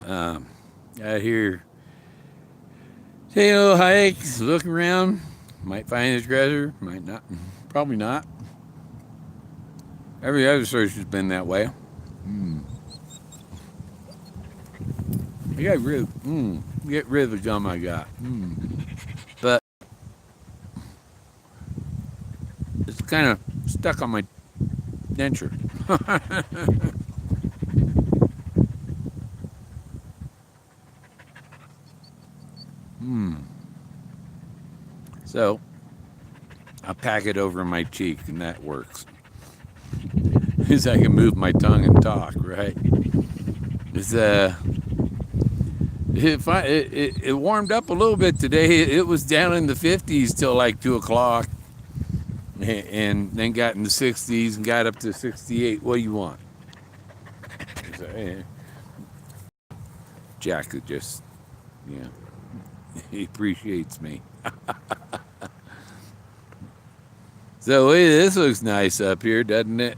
Out here, taking a little hike, looking around. Might find his treasure, might not. Probably not. Every other search has been that way. I got get rid of the gum I got. But it's kind of stuck on my denture. So I pack it over my cheek, and that works. Because I can move my tongue and talk, right? It's it warmed up a little bit today. It was down in the 50s till like 2 o'clock, and then got in the 60s and got up to 68. What do you want? Jack just, yeah, he appreciates me. So this looks nice up here, doesn't it?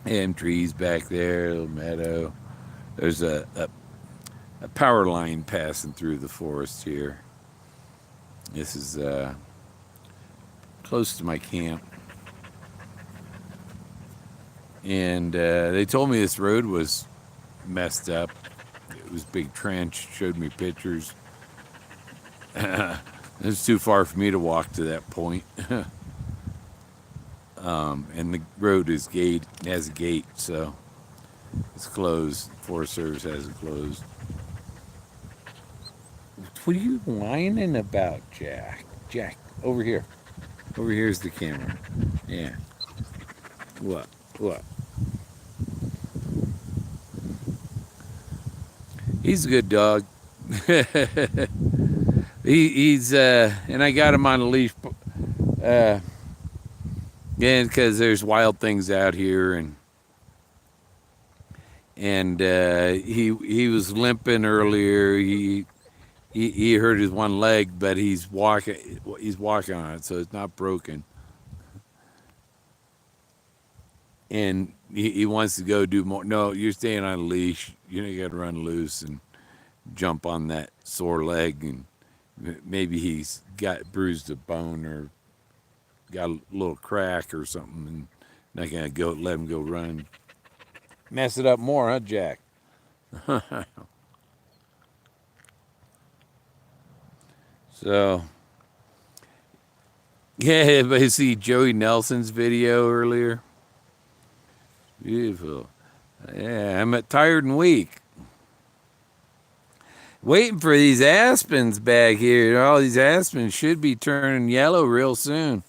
And trees back there, a little meadow. There's a power line passing through the forest here. This is close to my camp. And they told me this road was messed up. It was a big trench, showed me pictures. It's too far for me to walk to that point. And the road is has a gate, so it's closed. Forest Service has it closed. What are you whining about, Jack? Jack, over here. Over here's the camera. Yeah. What? He's a good dog. He's and I got him on a leash. Yeah, because there's wild things out here, and he was limping earlier. He hurt his one leg, but he's walking on it, so it's not broken. And he wants to go do more. No, you're staying on a leash. You got to run loose and jump on that sore leg, and maybe he's got bruised a bone or got a little crack or something, and not gonna let him go run. Mess it up more, huh, Jack? So, yeah, but you see Joey Nelson's video earlier. Beautiful. Yeah, I'm tired and weak. Waiting for these aspens back here. All these aspens should be turning yellow real soon.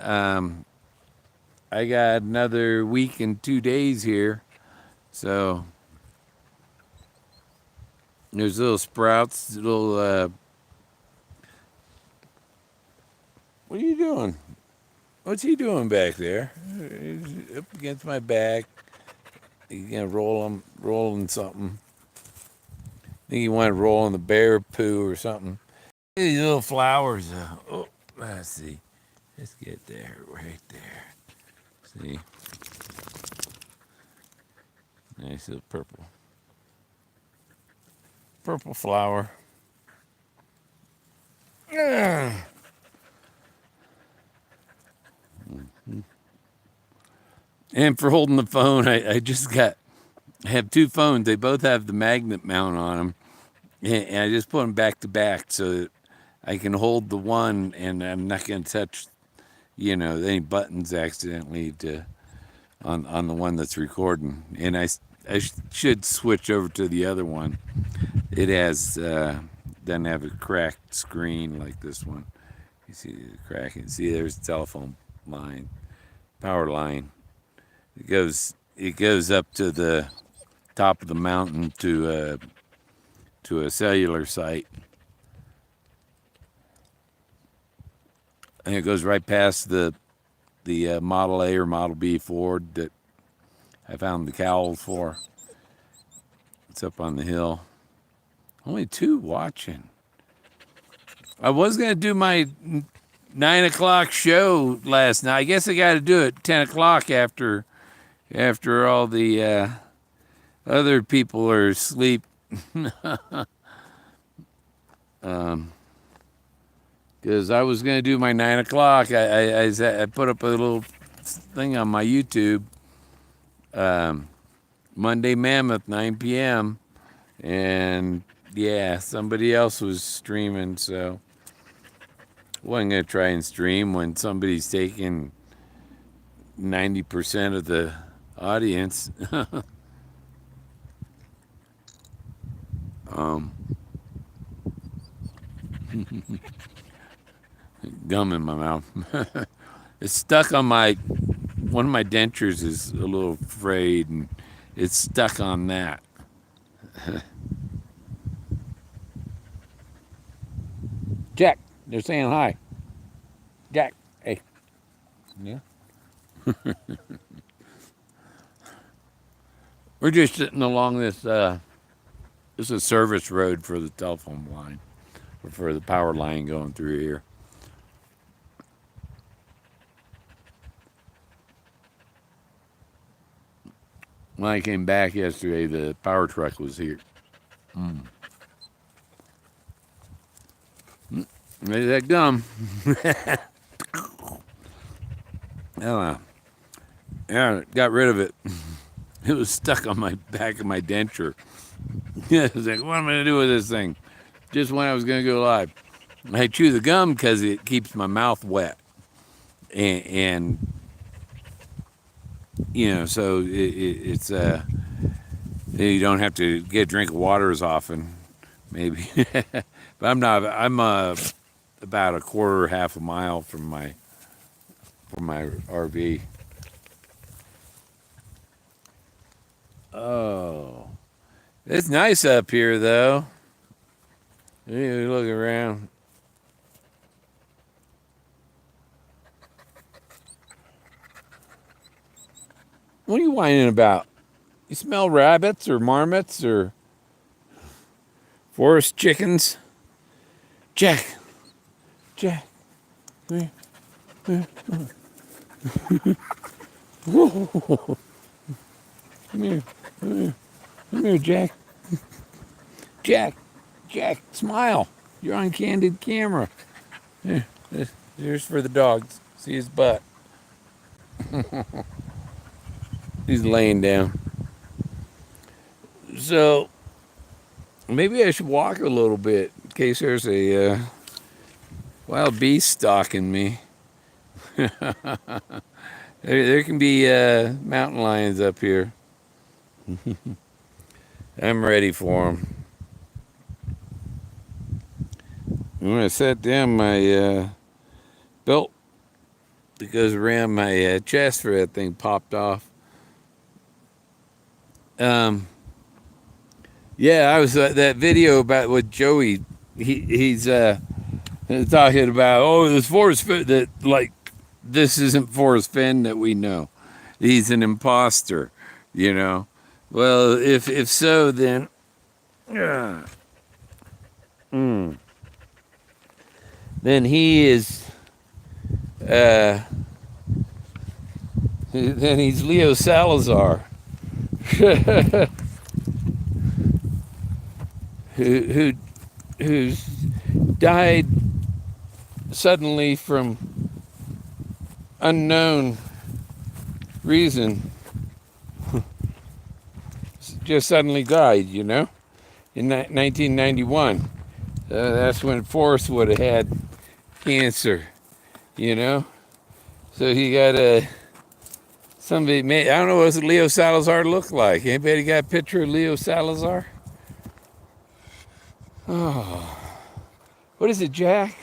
I got another week and 2 days here, so there's little sprouts, little. What are you doing? What's he doing back there? He's up against my back. He's gonna rolling something. I think he wanted to roll in the bear poo or something. These little flowers. Oh, let's see. Let's get there, right there. See? Nice little purple flower. And for holding the phone, I have 2 phones. They both have the magnet mount on them. And I just put them back to back so that I can hold the one and I'm not going to touch, any buttons accidentally on the one that's recording. And I should switch over to the other one. It doesn't have a cracked screen like this one. You see the cracking. See, there's the telephone line, power line. It goes up to the top of the mountain to a cellular site. And it goes right past the Model A or Model B Ford that I found the cowl for. It's up on the hill. Only 2 watching. I was going to do my 9 o'clock show last night. I guess I got to do it 10 o'clock after all the Other people are asleep. Because I was going to do my 9 o'clock. I put up a little thing on my YouTube. Monday Mammoth, 9 p.m. And yeah, somebody else was streaming, so I wasn't going to try and stream when somebody's taking 90% of the audience. Gum in my mouth. It's stuck on one of my dentures is a little frayed, and it's stuck on that. Jack, they're saying hi. Jack, hey. Yeah. We're just sitting along this. This is a service road for the telephone line, or for the power line going through here. When I came back yesterday, the power truck was here. There's that gum. Oh, yeah, got rid of it. It was stuck on my back of my denture. I was like, what am I going to do with this thing? Just when I was going to go live. I chew the gum because it keeps my mouth wet. And you know, so it's you don't have to get a drink of water as often, maybe. But I'm about a quarter, half a mile from my RV. Oh, it's nice up here, though. You look around. What are you whining about? You smell rabbits or marmots or forest chickens? Jack. Come here. Come here, Jack. Jack, smile. You're on candid camera. Here's for the dogs. See his butt. He's laying down. So maybe I should walk a little bit in case there's a wild beast stalking me. There can be mountain lions up here. I'm ready for them. When I sat down, my belt that goes around my chest for that thing popped off. Yeah, I was that video about what Joey. He's talking about. This Forrest Fenn that like this isn't Forrest Fenn that we know. He's an imposter, you know. Well, if so, then. Then he is. Then he's Leo Salazar. Who's died suddenly from unknown reason. Just suddenly died, you know, in 1991. That's when Forrest would have had cancer, you know. So he got somebody made, I don't know what Leo Salazar looked like. Anybody got a picture of Leo Salazar? Oh, what is it, Jack?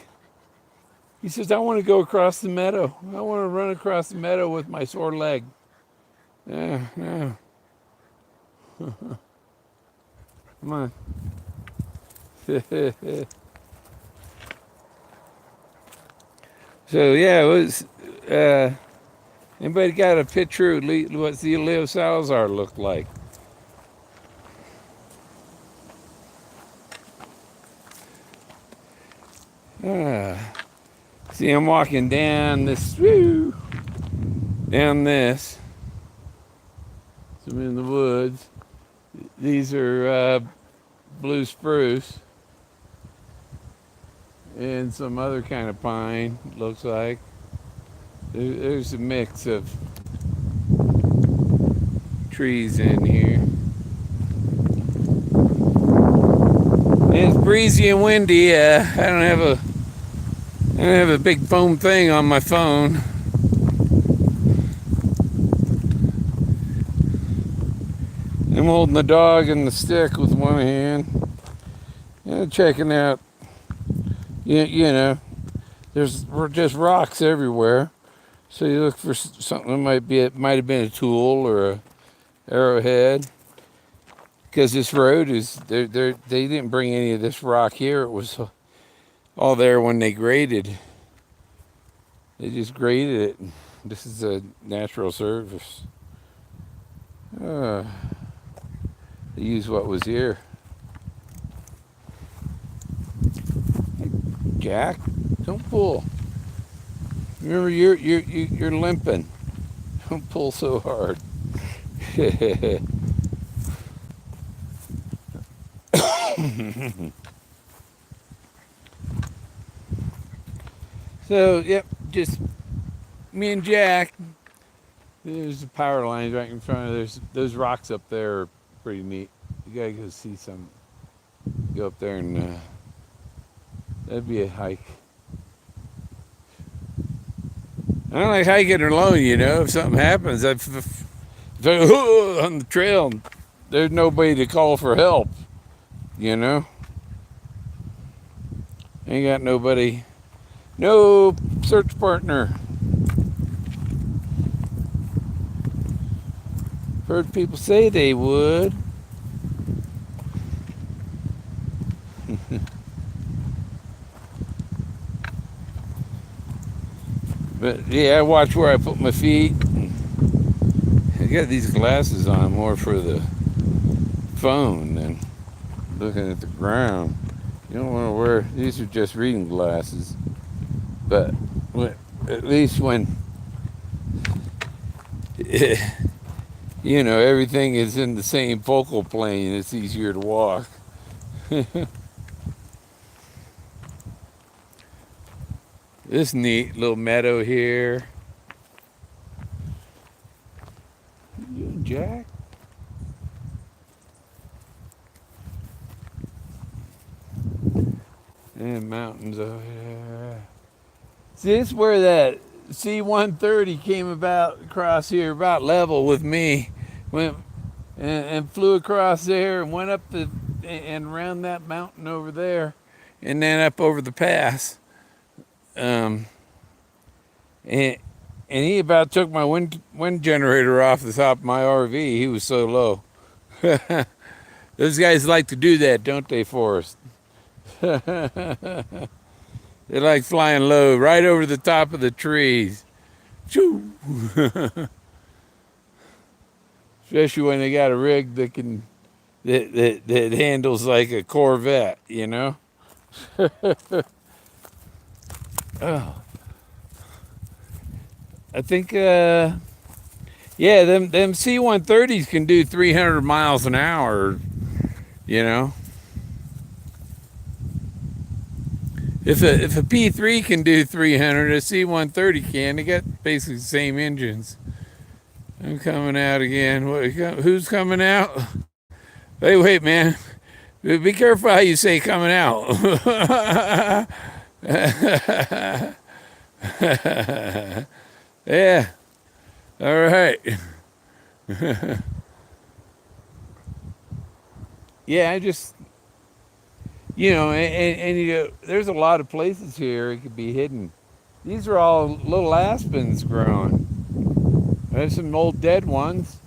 He says, I want to go across the meadow. I want to run across the meadow with my sore leg. No. Come on. So, yeah, it was, anybody got a picture of what Leo Salazar looked like? See, I'm walking down this. So I'm in the woods. These are blue spruce and some other kind of pine, looks like. There's a mix of trees in here. It's breezy and windy. I don't have a big foam thing on my phone. I'm holding the dog and the stick with one hand. Checking out. You know, there's just rocks everywhere. So you look for something that might have been a tool or a arrowhead. Because this road is, they didn't bring any of this rock here. It was all there when they graded. They just graded it. This is a natural surface. They used what was here. Hey, Jack, don't pull. Remember, you're limping. Don't pull so hard. So, yep, just me and Jack. There's the power lines right in front of there's those rocks up there are pretty neat. You gotta go see some. Go up there and that'd be a hike. I don't like hiking alone, you know. If something happens, if on the trail, there's nobody to call for help, you know. Ain't got nobody, no search partner. Heard people say they would. But yeah, I watch where I put my feet. I got these glasses on more for the phone than looking at the ground. You don't want to wear, these are just reading glasses. But at least when, you know, everything is in the same focal plane, it's easier to walk. This neat little meadow here. You doing, Jack? And mountains over there. See, this is where that C-130 came about across here, about level with me. Went and flew across there and went up and around that mountain over there, and then up over the pass. And he about took my wind generator off the top of my RV. He was so low. Those guys like to do that, don't they, Forrest? They like flying low, right over the top of the trees. Choo! Especially when they got a rig that handles like a Corvette, you know. Oh, I think, yeah, them C-130s can do 300 miles an hour, you know. If a P3 can do 300, a C-130 can. They got basically the same engines. I'm coming out again. Who's coming out? Hey, wait, man. Be careful how you say coming out. Yeah. All right. Yeah, I just, you know, and you know, there's a lot of places here it could be hidden. These are all little aspens growing. There's some old dead ones.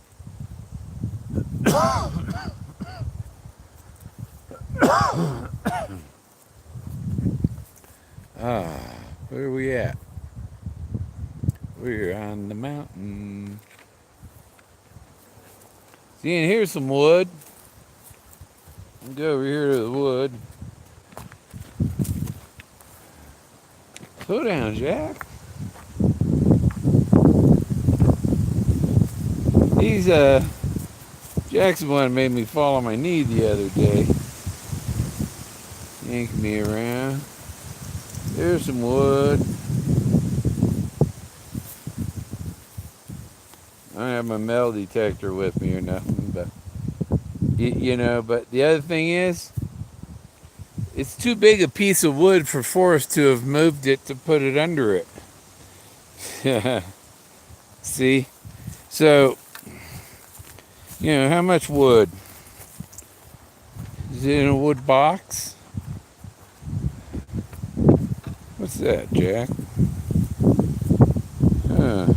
Where are we at? We're on the mountain. See, and here's some wood. I'll go over here to the wood. Slow down, Jack. These Jack's the one that made me fall on my knee the other day. Yanked me around. There's some wood. I don't have my metal detector with me or nothing, but you know. But the other thing is, it's too big a piece of wood for Forrest to have moved it to put it under it. See? So, you know, how much wood? Is it in a wood box? What's that, Jack? Huh.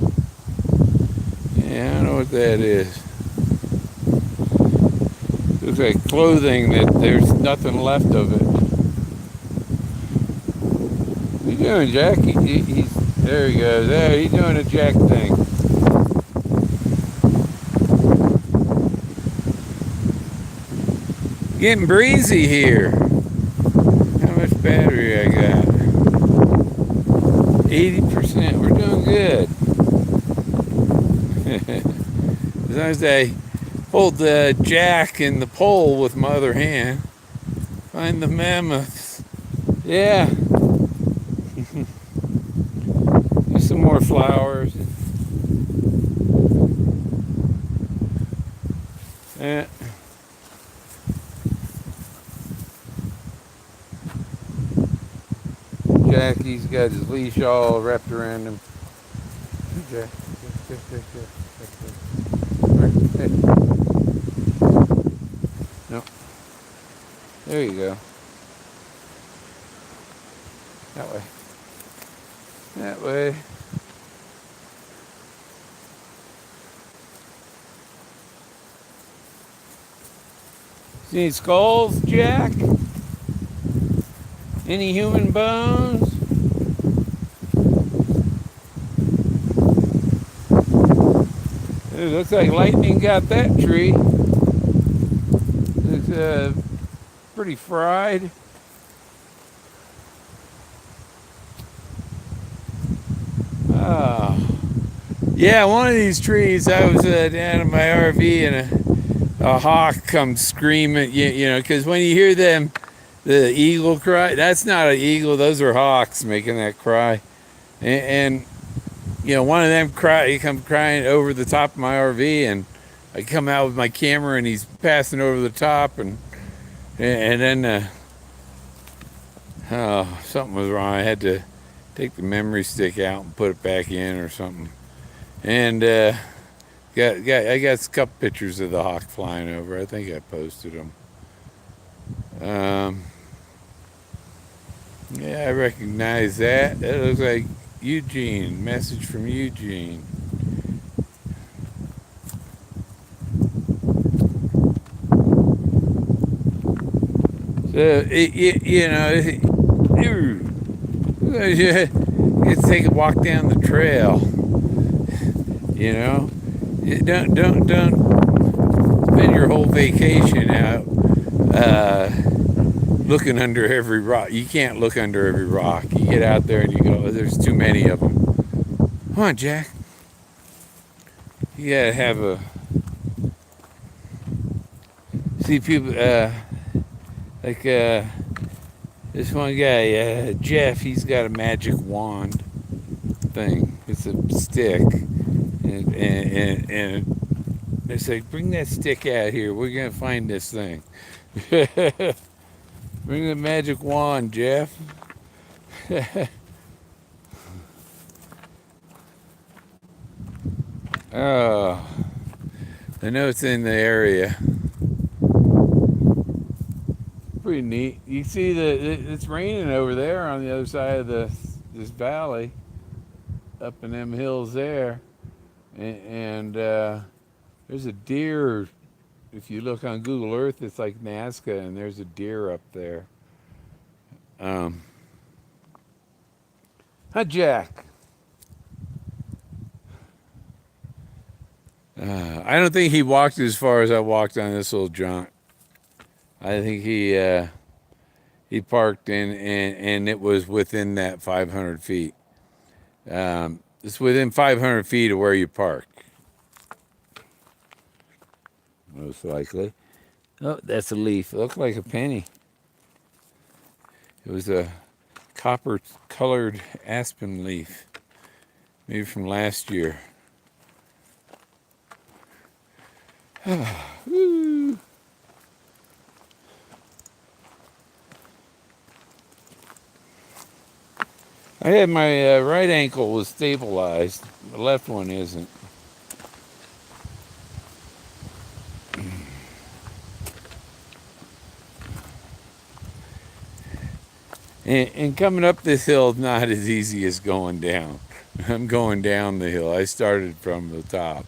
Yeah, I don't know what that is. Looks like clothing that there's nothing left of it. What are you doing, Jack? He's there he goes. There, he's doing a Jack thing. Getting breezy here. How much battery I got? 80%. We're doing good. As long as I hold the jack and the pole with my other hand. Find the mammoths. Yeah. There's some more flowers. Yeah. Jackie's got his leash all wrapped around him. Jack. No. There you go. That way. That way. See any skulls, Jack? Any human bones? It looks like lightning got that tree. Looks pretty fried. Ah. Yeah, one of these trees, I was down in my RV and a hawk comes screaming, you know, because when you hear them, the eagle cry, that's not an eagle, those are hawks making that cry. And you know, one of them he comes crying over the top of my RV, and I come out with my camera and he's passing over the top, and then oh, something was wrong. I had to take the memory stick out and put it back in or something. And I got a couple pictures of the hawk flying over. I think I posted them. Yeah, I recognize that. That looks like Eugene. Message from Eugene. So you know, let's take a walk down the trail. You know, don't spend your whole vacation out looking under every rock. You can't look under every rock. You get out there and you go, there's too many of them. Come on, Jack. You gotta have a see people like this one guy, Jeff. He's got a magic wand thing. It's a stick, and they say, bring that stick out here. We're gonna find this thing. Bring the magic wand, Jeff. Oh, I know it's in the area. Pretty neat. You see it's raining over there on the other side of this valley, up in them hills there, and there's a deer. If you look on Google Earth, it's like Nazca, and there's a deer up there. Hi, Jack. I don't think he walked as far as I walked on this little jaunt. I think he parked and it was within that 500 feet. It's within 500 feet of where you park. most likely. Oh, that's a leaf. It looked like a penny. It was a copper-colored aspen leaf, maybe from last year. Woo. I had my right ankle was stabilized. The left one isn't. And coming up this hill is not as easy as going down. I'm going down the hill. I started from the top.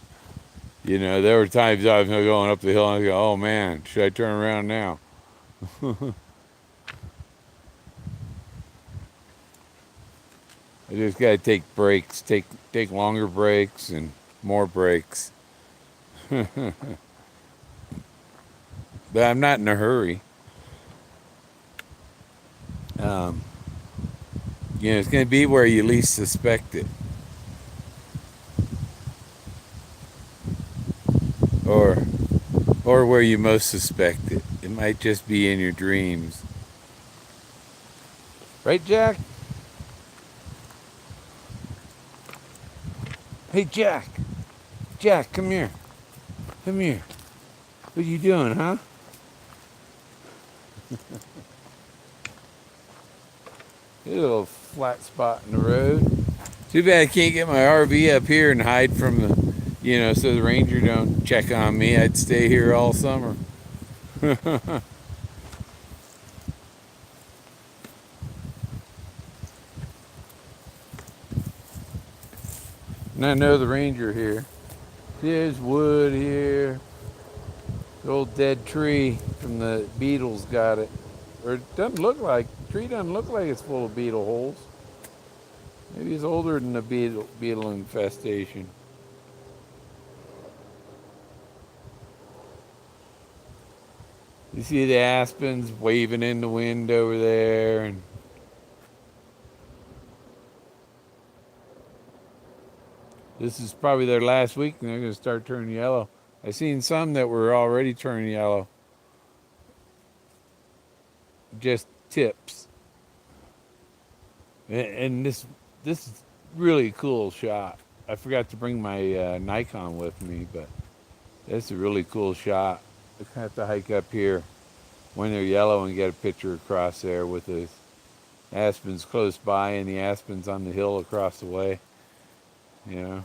You know, there were times I was going up the hill and I go, oh man, should I turn around now? I just got to take breaks, take longer breaks and more breaks. But I'm not in a hurry. You know, it's going to be where you least suspect it. Or where you most suspect it. It might just be in your dreams. Right, Jack? Hey, Jack. Jack, come here. Come here. What are you doing, huh? Here's a little flat spot in the road. Too bad I can't get my RV up here and hide from the, you know, so the ranger don't check on me. I'd stay here all summer. And I know the ranger here. There's wood here. The old dead tree from the beetles got it. Or it doesn't look like, the tree doesn't look like it's full of beetle holes. Maybe it's older than the beetle infestation. You see the aspens waving in the wind over there, and this is probably their last week and they're going to start turning yellow. I've seen some that were already turning yellow. Just tips. And this is really cool shot. I forgot to bring my Nikon with me, but that's a really cool shot. I have to hike up here when they're yellow and get a picture across there with the aspens close by and the aspens on the hill across the way. You know.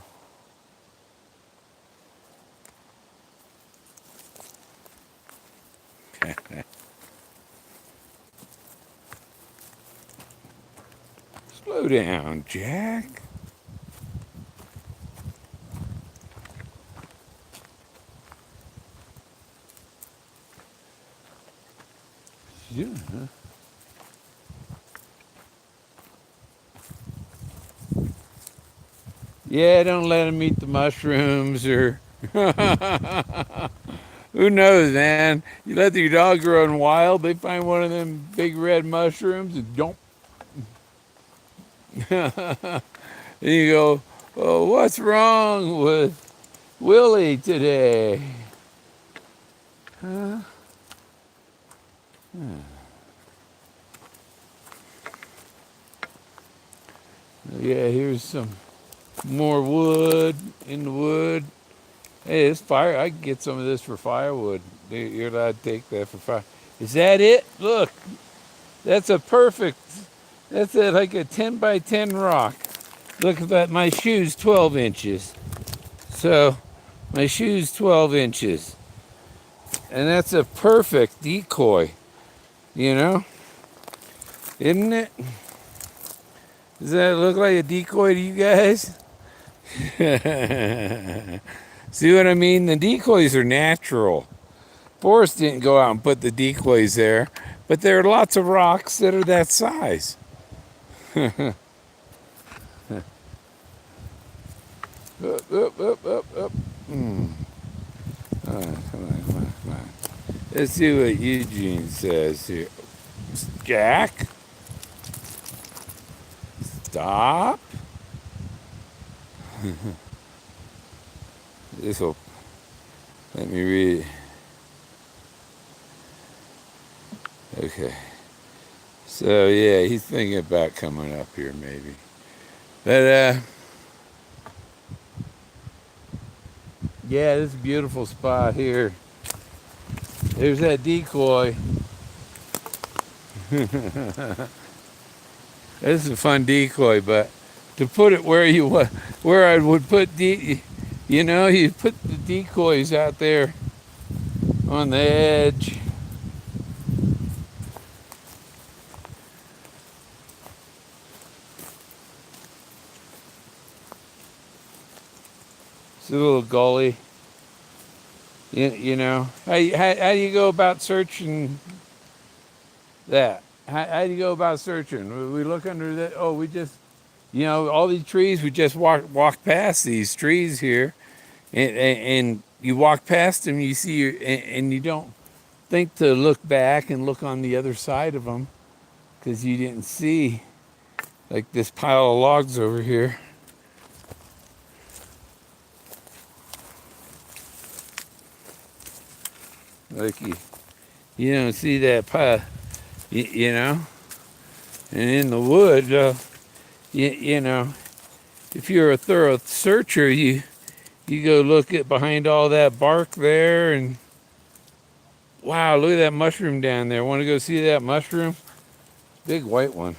Slow down, Jack. Yeah. Yeah, don't let them eat the mushrooms or who knows, man. You let your dog run wild, they find one of them big red mushrooms and don't. And you go, oh, what's wrong with Willie today? Huh? Yeah, here's some more wood in the wood. Hey, this fire, I can get some of this for firewood. You're allowed to take that for fire. Is that it? Look, that's like a 10 by 10 rock. Look at that, my shoe's 12 inches. So, my shoe's 12 inches. And that's a perfect decoy, you know? Isn't it? Does that look like a decoy to you guys? See what I mean? The decoys are natural. Forrest didn't go out and put the decoys there, but there are lots of rocks that are that size. Up, up, up, up, up. Come on. Let's see what Eugene says here. Jack? Stop. This'll let me read it. Okay. So yeah, he's thinking about coming up here maybe. But yeah, this is a beautiful spot here. There's that decoy. This is a fun decoy, but to put it where I would put you put the decoys out there on the edge. It's a little gully. You know, how do you go about searching that? How do you go about searching? We look under that. Oh, we just, all these trees. We just walk past these trees here, and you walk past them. You see, and you don't think to look back and look on the other side of them because you didn't see like this pile of logs over here. Like you don't see that pile, you know. And in the wood, if you're a thorough searcher, you go look at behind all that bark there, and wow, look at that mushroom down there. Want to go see that mushroom? Big white one.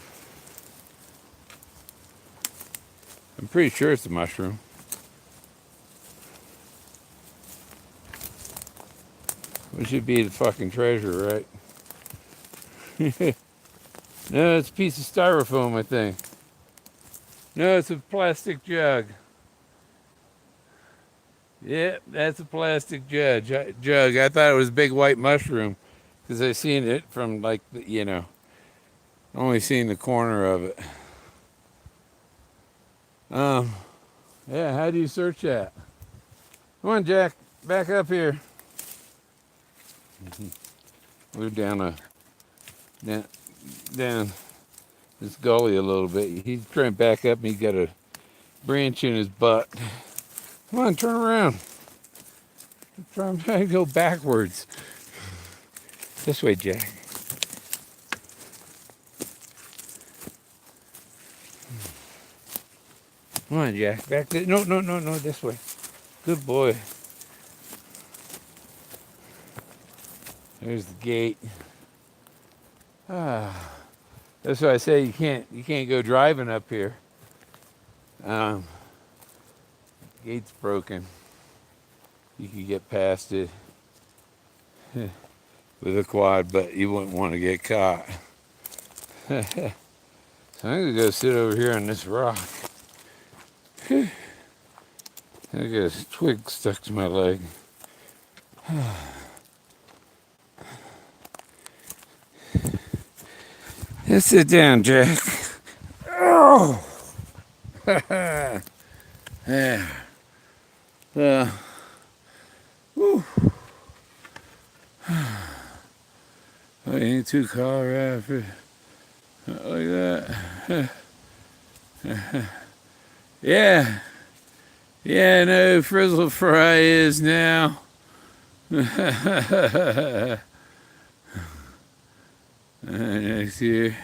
I'm pretty sure it's a mushroom. It should be the fucking treasure, right? No, it's a piece of styrofoam, I think. No, it's a plastic jug. Yep, that's a plastic jug. I thought it was a big white mushroom because I seen it from like, only seen the corner of it. Yeah, how do you search that? Come on, Jack, back up here. We're down this gully a little bit. He's trying to back up and he's got a branch in his butt. Come on, turn around. I'm trying to go backwards. This way, Jack. Come on, Jack. Back this. No, this way. Good boy. There's the gate. That's why I say you can't go driving up here. Gate's broken. You can get past it with a quad, but you wouldn't want to get caught. So I'm gonna go sit over here on this rock. I got a twig stuck to my leg. Let's sit down, Jack. Oh! Yeah. Whew. Oh, you ain't too Colorado for like that. Yeah. Yeah, no, Frizzle Fry is now. Next year.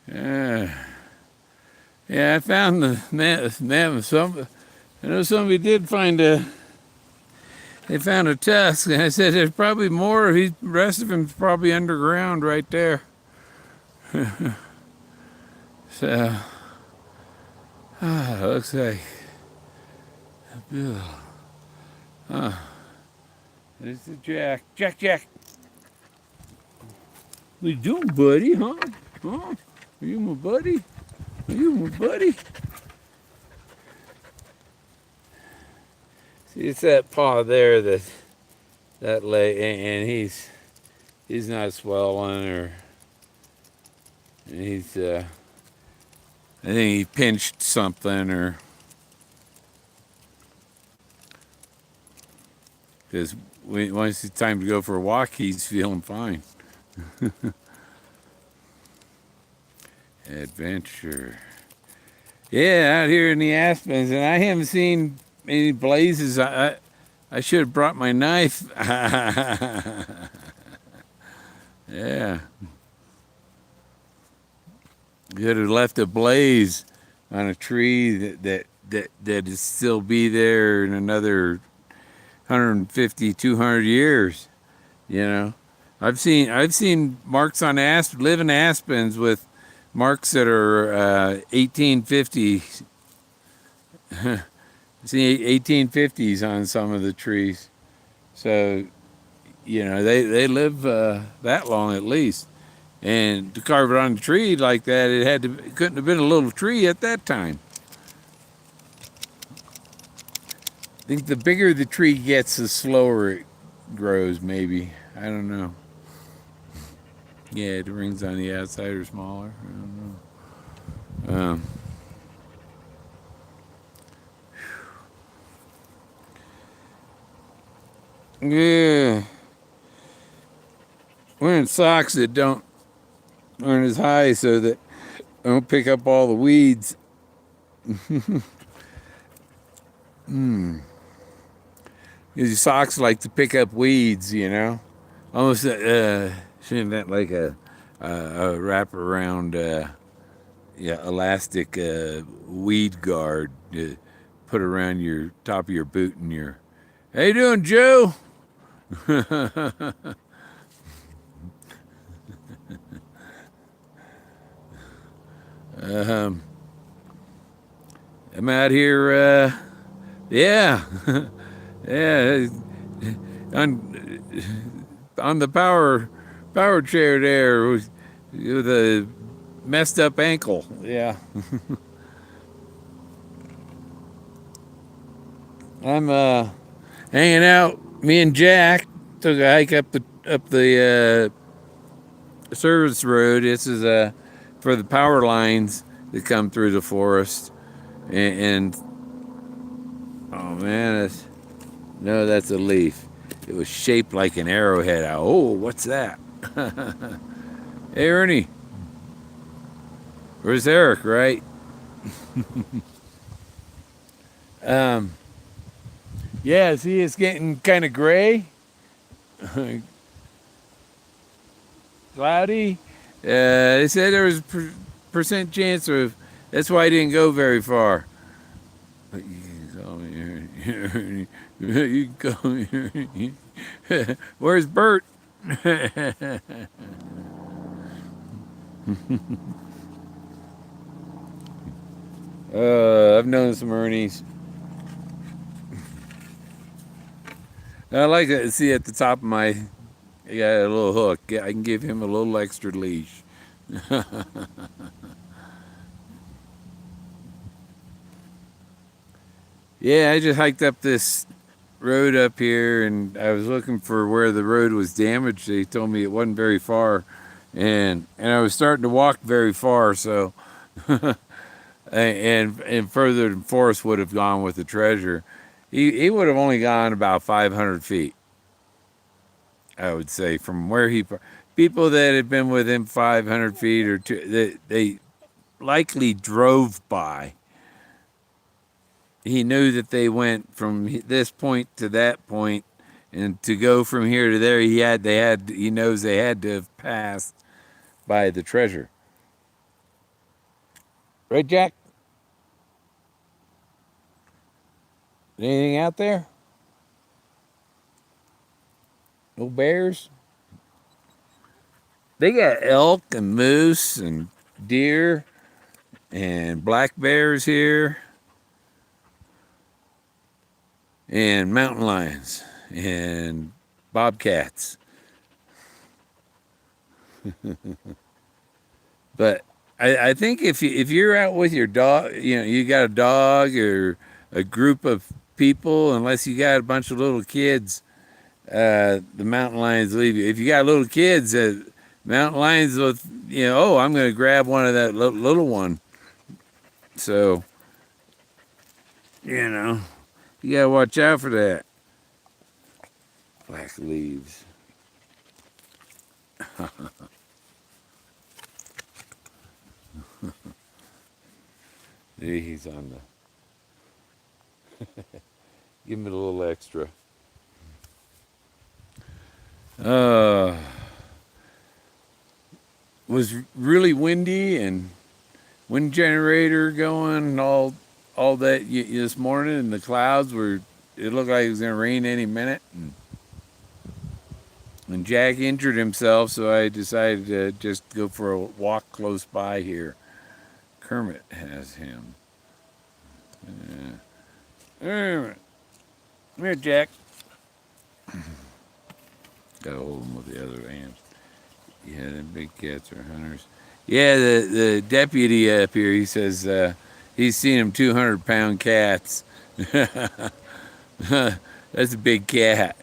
Yeah, I found the man some. I know somebody did find they found a tusk, and I said there's probably more. The rest of him's probably underground right there. So, looks like beautiful. There's the Jack. Jack. What you doing, buddy? Huh? Are you my buddy? Are you my buddy? See, it's that paw there that leg, and he's not swelling or he's I think he pinched something or because once it's time to go for a walk, he's feeling fine. Adventure. Yeah, out here in the Aspens, and I haven't seen any blazes. I should have brought my knife. Yeah. Could have left a blaze on a tree that is still be there in another 150, 200 years. You know, I've seen marks on living aspens with marks that are 1850. See 1850s on some of the trees. So they live that long at least. And to carve it on the tree like that, it couldn't have been a little tree at that time. I think the bigger the tree gets, the slower it grows. Maybe, I don't know. Yeah, the rings on the outside are smaller. I don't know. Yeah, wearing socks that aren't as high so that I don't pick up all the weeds. Your socks like to pick up weeds, almost shouldn't that like a wrap around elastic weed guard put around your top of your boot and your. How you doing, Joe? um, I'm out here. Yeah, yeah. On the power chair there with a messed up ankle. Yeah. I'm hanging out. Me and Jack took a hike up the service road. This is for the power lines that come through the forest. And oh man, that's a leaf. It was shaped like an arrowhead. Oh, what's that? Hey, Ernie. Where's Eric, right? Yeah, see, it's getting kind of gray, cloudy. They said there was a percent chance of. That's why I didn't go very far. But you can call me Ernie. You can call me Ernie. Where's Bert? I've known some Ernies. I like to see at the top of my. I got a little hook. I can give him a little extra leash. Yeah, I just hiked up this road up here, and I was looking for where the road was damaged. They told me it wasn't very far, and I was starting to walk very far. So, and further than Forrest would have gone with the treasure. He would have only gone about 500 feet, I would say, from where people that had been with him 500 feet or two, they likely drove by. He knew that they went from this point to that point, and to go from here to there, he knows they had to have passed by the treasure. Right, Jack? Anything out there? No bears? They got elk and moose and deer and black bears here and mountain lions and bobcats. But I think if you're out with your dog, you got a dog or a group of people, unless you got a bunch of little kids, the mountain lions leave you. If you got little kids, mountain lions will, oh, I'm going to grab one of that little one. So, you got to watch out for that. Black leaves. He's on the. Give him a little extra. was really windy and wind generator going all that this morning, and the clouds were. It looked like it was going to rain any minute. And Jack injured himself, so I decided to just go for a walk close by here. Kermit has him. Come here, Jack. Gotta hold him with the other hands. Yeah, the big cats are hunters. Yeah, the deputy up here, he says he's seen them 200-pound cats. That's a big cat.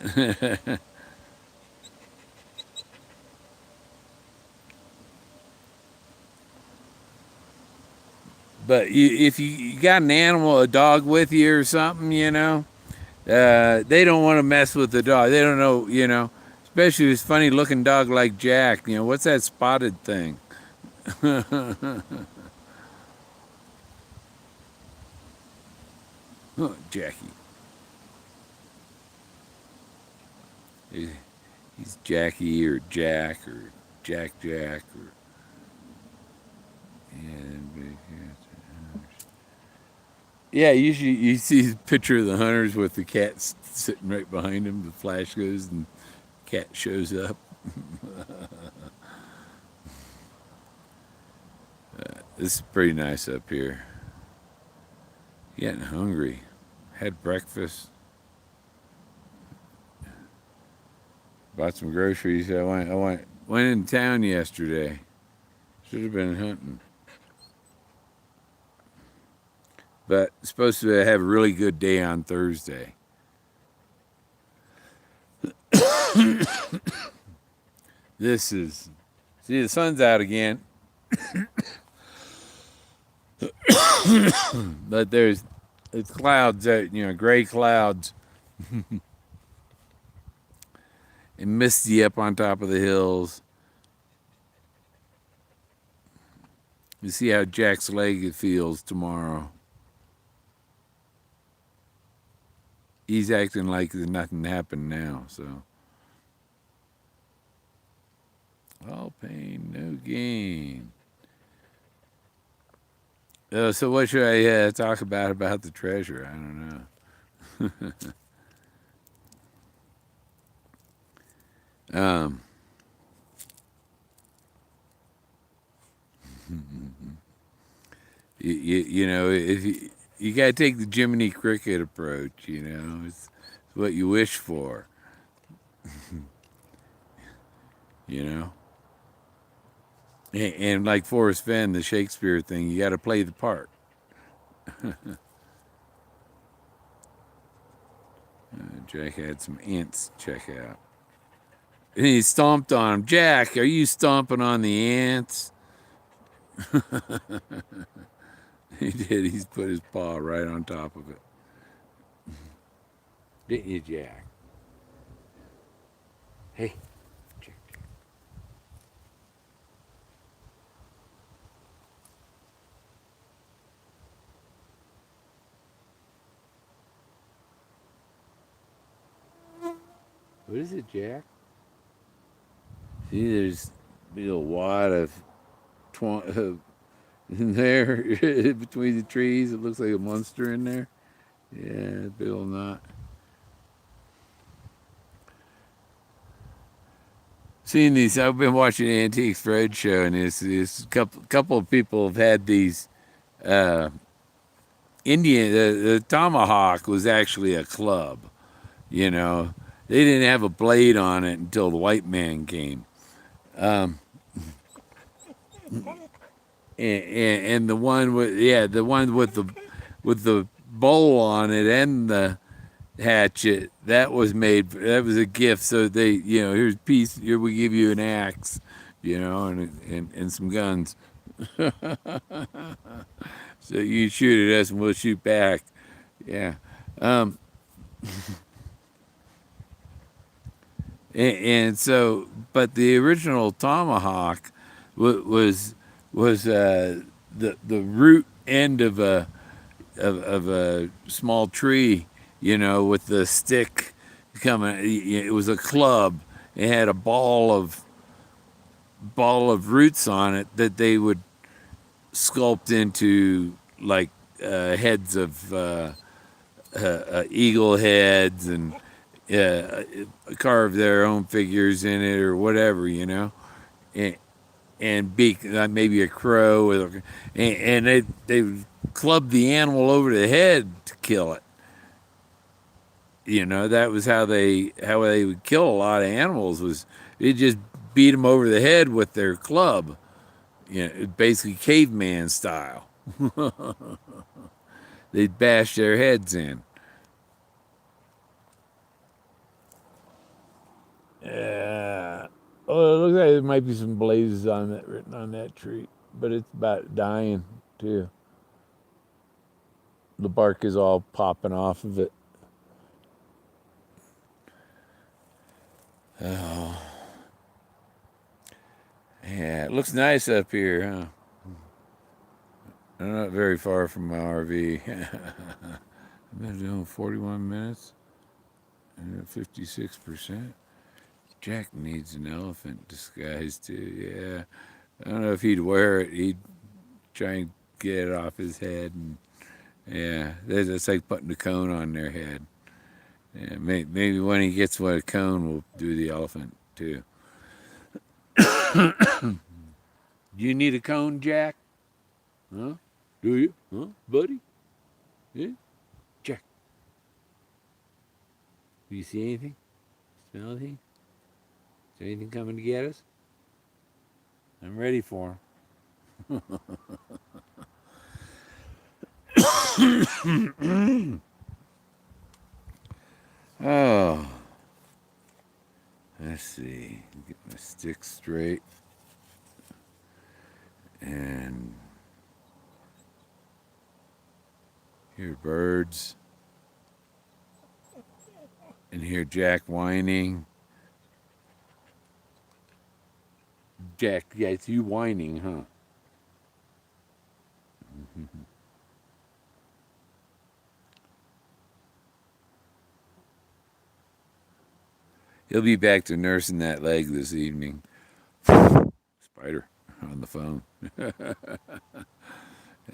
But if you got an animal, a dog with you or something, they don't want to mess with the dog. They don't know, especially this funny looking dog like Jack. What's that spotted thing? Oh, Jackie. He's Jackie or Jack or Jack or yeah, yeah. Usually you see a picture of the hunters with the cat sitting right behind him. The flash goes and the cat shows up. This is pretty nice up here. Getting hungry. Had breakfast. Bought some groceries. I went in town yesterday. Should have been hunting. But supposed to have a really good day on Thursday. See, the sun's out again. But it's clouds out, gray clouds. And misty up on top of the hills. You see how Jack's leg feels tomorrow. He's acting like there's nothing happened now, so. All pain, no gain. So what should I talk about the treasure? I don't know. If you got to take the Jiminy Cricket approach, it's what you wish for. And like Forrest Fenn, the Shakespeare thing, you got to play the part. Jack had some ants to check out. And he stomped on him. Jack, are you stomping on the ants? He did. He's put his paw right on top of it. Didn't you, Jack? Hey, Jack. What is it, Jack? See, there's a big old wad of in there between the trees. It looks like a monster in there. Yeah, big old knot. Seeing these, I've been watching the Antiques Roadshow, and this couple of people have had these Indian. The tomahawk was actually a club. They didn't have a blade on it until the white man came. And the one with the bowl on it and the hatchet, that was a gift. So here's a piece. Here we give you an axe, and some guns. So you shoot at us and we'll shoot back. Yeah. And so, but the original tomahawk was the root end of a small tree, with the stick coming. It was a club. It had a ball of ball of roots on it that they would sculpt into like heads of eagle heads and uh, carve their own figures in it or whatever, you know, and, and be maybe a crow with and they would club the animal over the head to kill it. You know, that was how they would kill a lot of animals was they just beat them over the head with their club. You know, basically caveman style. They'd bash their heads in. Yeah. Oh, it looks like there might be some blazes on that written on that tree, but it's about dying too. The bark is all popping off of it. Oh, yeah, it looks nice up here, huh? I'm not very far from my RV. I've been doing 41 minutes and 56%. Jack needs an elephant disguise too. Yeah, I don't know if he'd wear it. He'd try and get it off his head, and yeah, it's like putting a cone on their head. Yeah, maybe when he gets a cone, we'll do the elephant too. Do you need a cone, Jack? Huh? Do you? Huh, buddy? Yeah, Jack. Do you see anything? Smell anything? Is there anything coming to get us? I'm ready for him. Oh, let's see. Get my stick straight. And hear birds. And hear Jack whining. Jack, yeah, it's you whining, huh? He'll be back to nursing that leg this evening. Spider on the phone.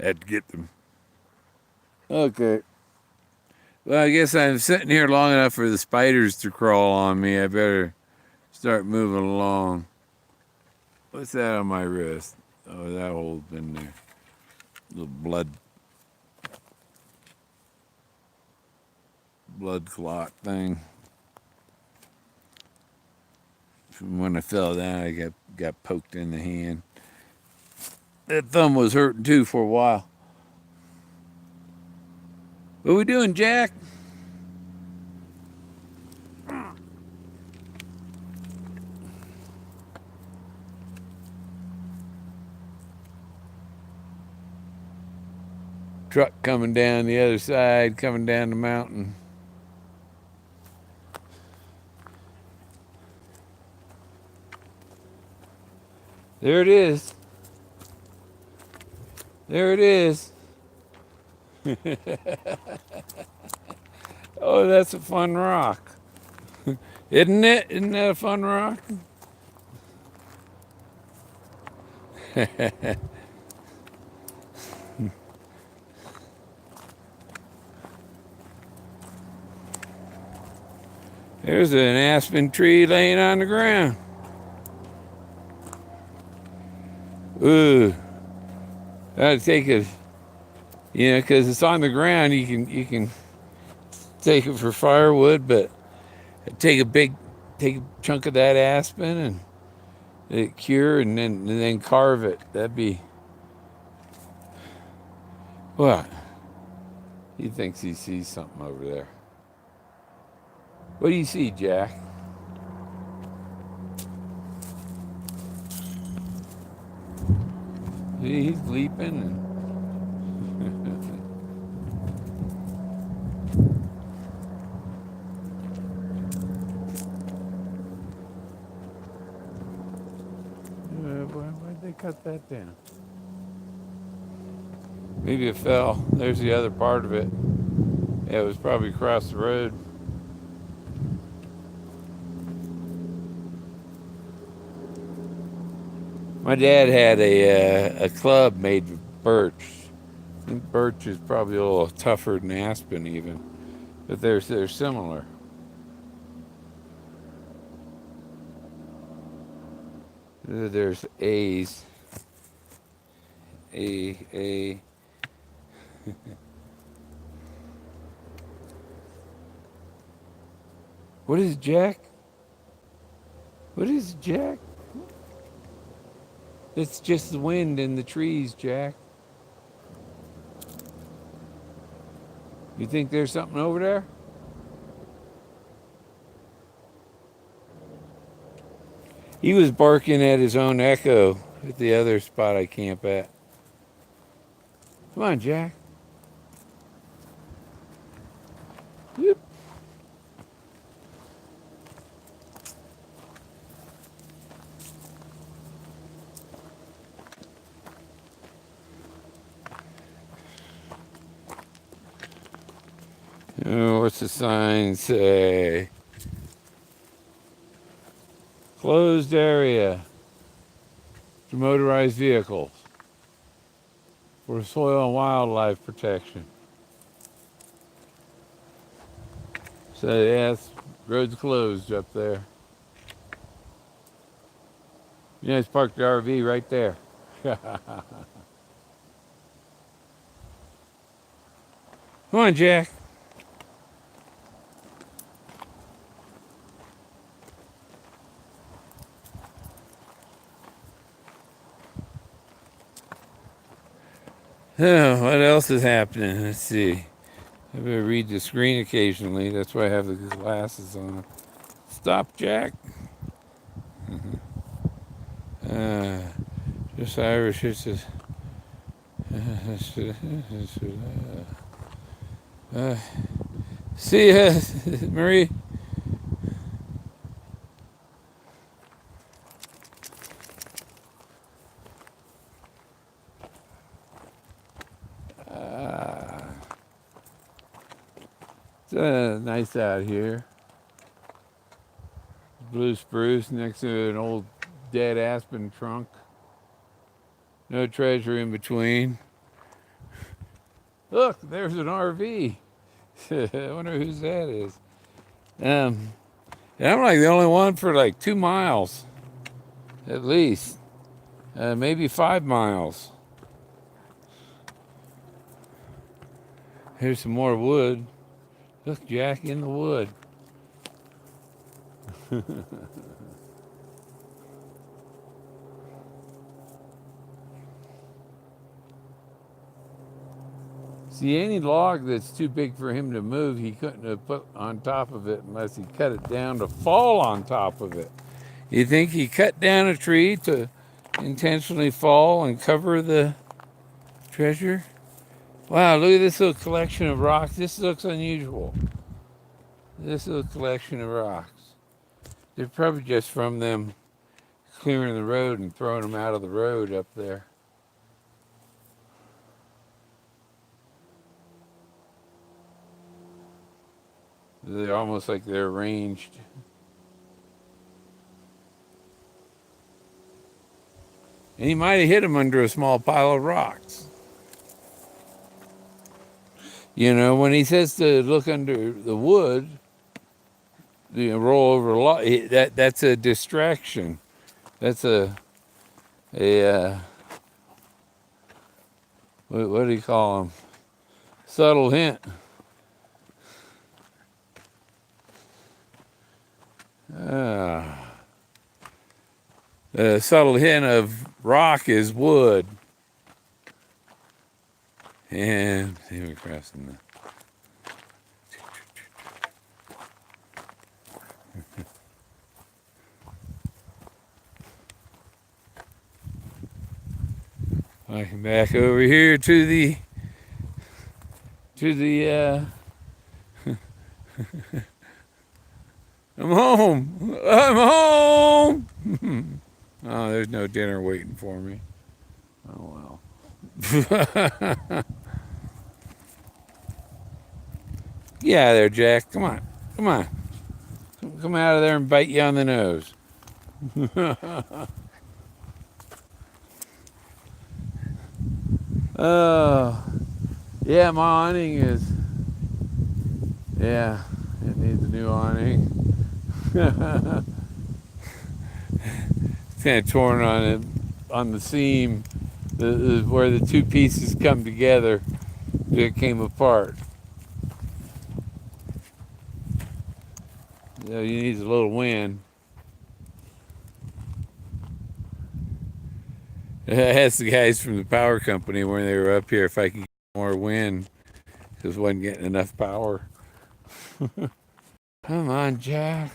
Had to get them. Okay. Well, I guess I'm sitting here long enough for the spiders to crawl on me. I better start moving along. What's that on my wrist? Oh, that hole's been there. Little blood clot thing. From when I fell down, I got poked in the hand. That thumb was hurting too for a while. What are we doing, Jack? Truck coming down the other side, coming down the mountain. There it is. There it is. Oh, that's a fun rock. Isn't it? Isn't that a fun rock? There's an aspen tree laying on the ground. Ooh, that'd take it, because it's on the ground. You can take it for firewood, but take take a chunk of that aspen and it cure, and then carve it. That'd be what? He thinks he sees something over there. What do you see, Jack? He's leaping and why'd they cut that down? Maybe it fell. There's the other part of it. Yeah, it was probably across the road. My dad had a club made with birch. I think birch is probably a little tougher than aspen even, but they're similar. There's A's. A. What is it, Jack? What is it, Jack? It's just the wind in the trees, Jack. You think there's something over there? He was barking at his own echo at the other spot I camp at. Come on, Jack. Whoop. Oh, what's the sign say? Closed area to motorized vehicles for soil and wildlife protection. So yes, road's closed up there. You guys parked the RV right there. Come on, Jack. Oh, what else is happening? Let's see. I better read the screen occasionally. That's why I have the glasses on. Stop, Jack. Uh, just Irish. It's just, see ya, Marie. It's nice out here. Blue spruce next to an old dead aspen trunk. No treasure in between. Look, there's an RV. I wonder whose that is. And I'm like the only one for like 2 miles, at least. Maybe 5 miles. Here's some more wood. Look, Jack, in the wood. See, any log that's too big for him to move, he couldn't have put on top of it unless he cut it down to fall on top of it. You think he cut down a tree to intentionally fall and cover the treasure? Wow, look at this little collection of rocks. This looks unusual. This little collection of rocks. They're probably just from them clearing the road and throwing them out of the road up there. They're almost like they're arranged. And he might have hit him under a small pile of rocks. You know, when he says to look under the wood, roll over a lot, that's a distraction. That's a what do you call them? Subtle hint. The subtle hint of rock is wood. And see, we're crossing the. I come back over here to the I'm home. I'm home. Oh, there's no dinner waiting for me. Oh well. Yeah, there, Jack. Come on. Come on. Come out of there and bite you on the nose. Oh, yeah, my awning is, yeah, it needs a new awning. It's kind of torn on it, on the seam, where the two pieces come together. It came apart. So you need a little wind. I asked the guys from the power company when they were up here if I could get more wind because wasn't getting enough power. Come on, Jack.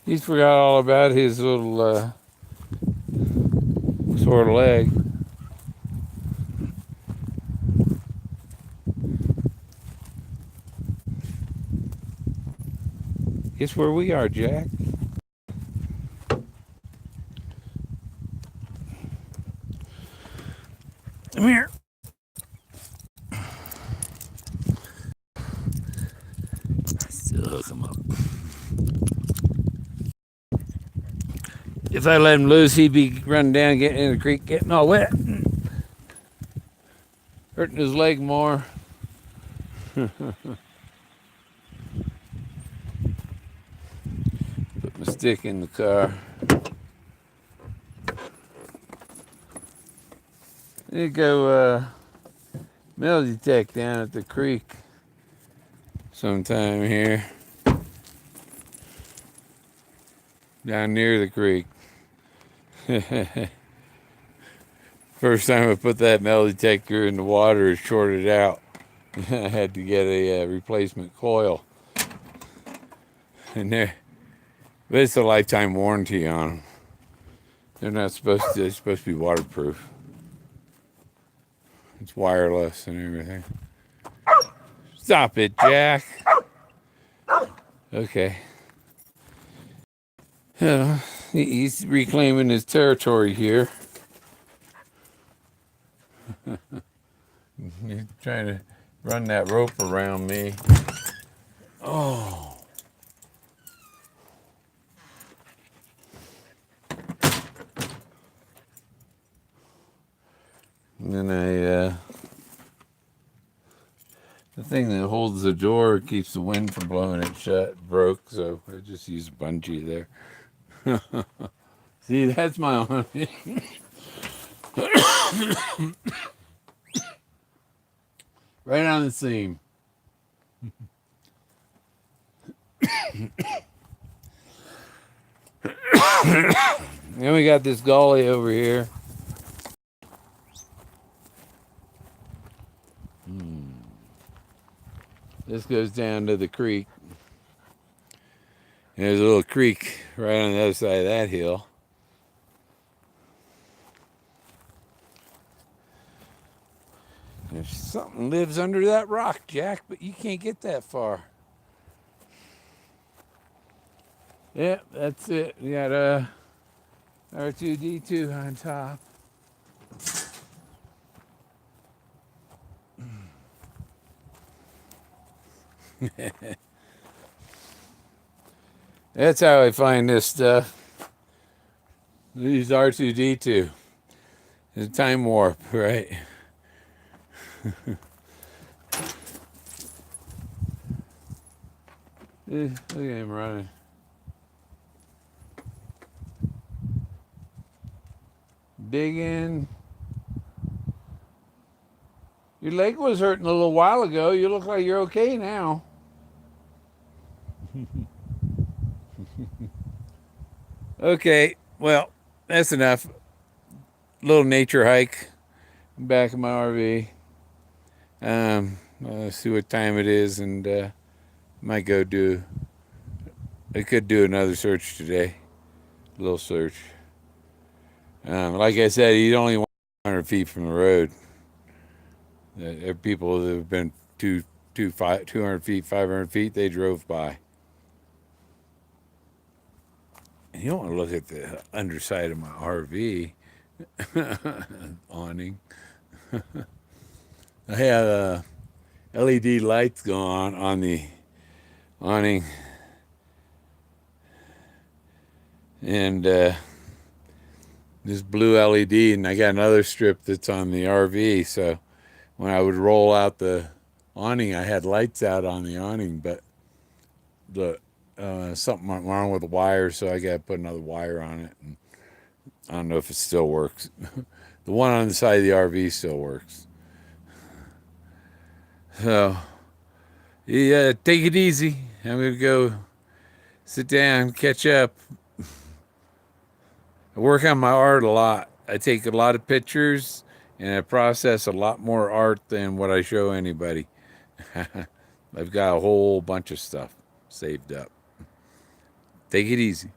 He's forgot all about his little sore leg. Guess where we are, Jack? Come here. Still hook him up. If I let him loose, he'd be running down, getting in the creek, getting all wet, hurting his leg more. Put my stick in the car. They go metal detect down at the creek sometime here. Down near the creek. First time I put that metal detector in the water, it shorted out. I had to get a replacement coil. And but it's a lifetime warranty on them. They're supposed to be waterproof. It's wireless and everything. Stop it, Jack. Okay. He's reclaiming his territory here. He's trying to run that rope around me. Oh. And then the thing that holds the door keeps the wind from blowing it shut broke, so I just used a bungee there. See, that's my awning. Right on the seam. Then we got this gully over here. This goes down to the creek. And there's a little creek right on the other side of that hill. There's something lives under that rock, Jack, but you can't get that far. Yep, that's it. We got R2D2 on top. That's how I find this stuff. Use R2D2. It's a time warp, right? Look at him running. Digging. Your leg was hurting a little while ago. You look like you're okay now. Okay, well, that's enough. Little nature hike back in my RV. Let's see what time it is, and might go do. I could do another search today. A little search. Like I said, he's only 100 feet from the road. There are people that have been 200 feet, 500 feet. They drove by. And you don't want to look at the underside of my RV awning. I have LED lights going on the awning, and this blue LED, and I got another strip that's on the RV. So when I would roll out the awning, I had lights out on the awning, but the something went wrong with the wire, so I got to put another wire on it. And I don't know if it still works. The one on the side of the RV still works. So yeah, take it easy. I'm gonna go sit down, catch up. I work on my art a lot. I take a lot of pictures and I process a lot more art than what I show anybody. I've got a whole bunch of stuff saved up. Take it easy.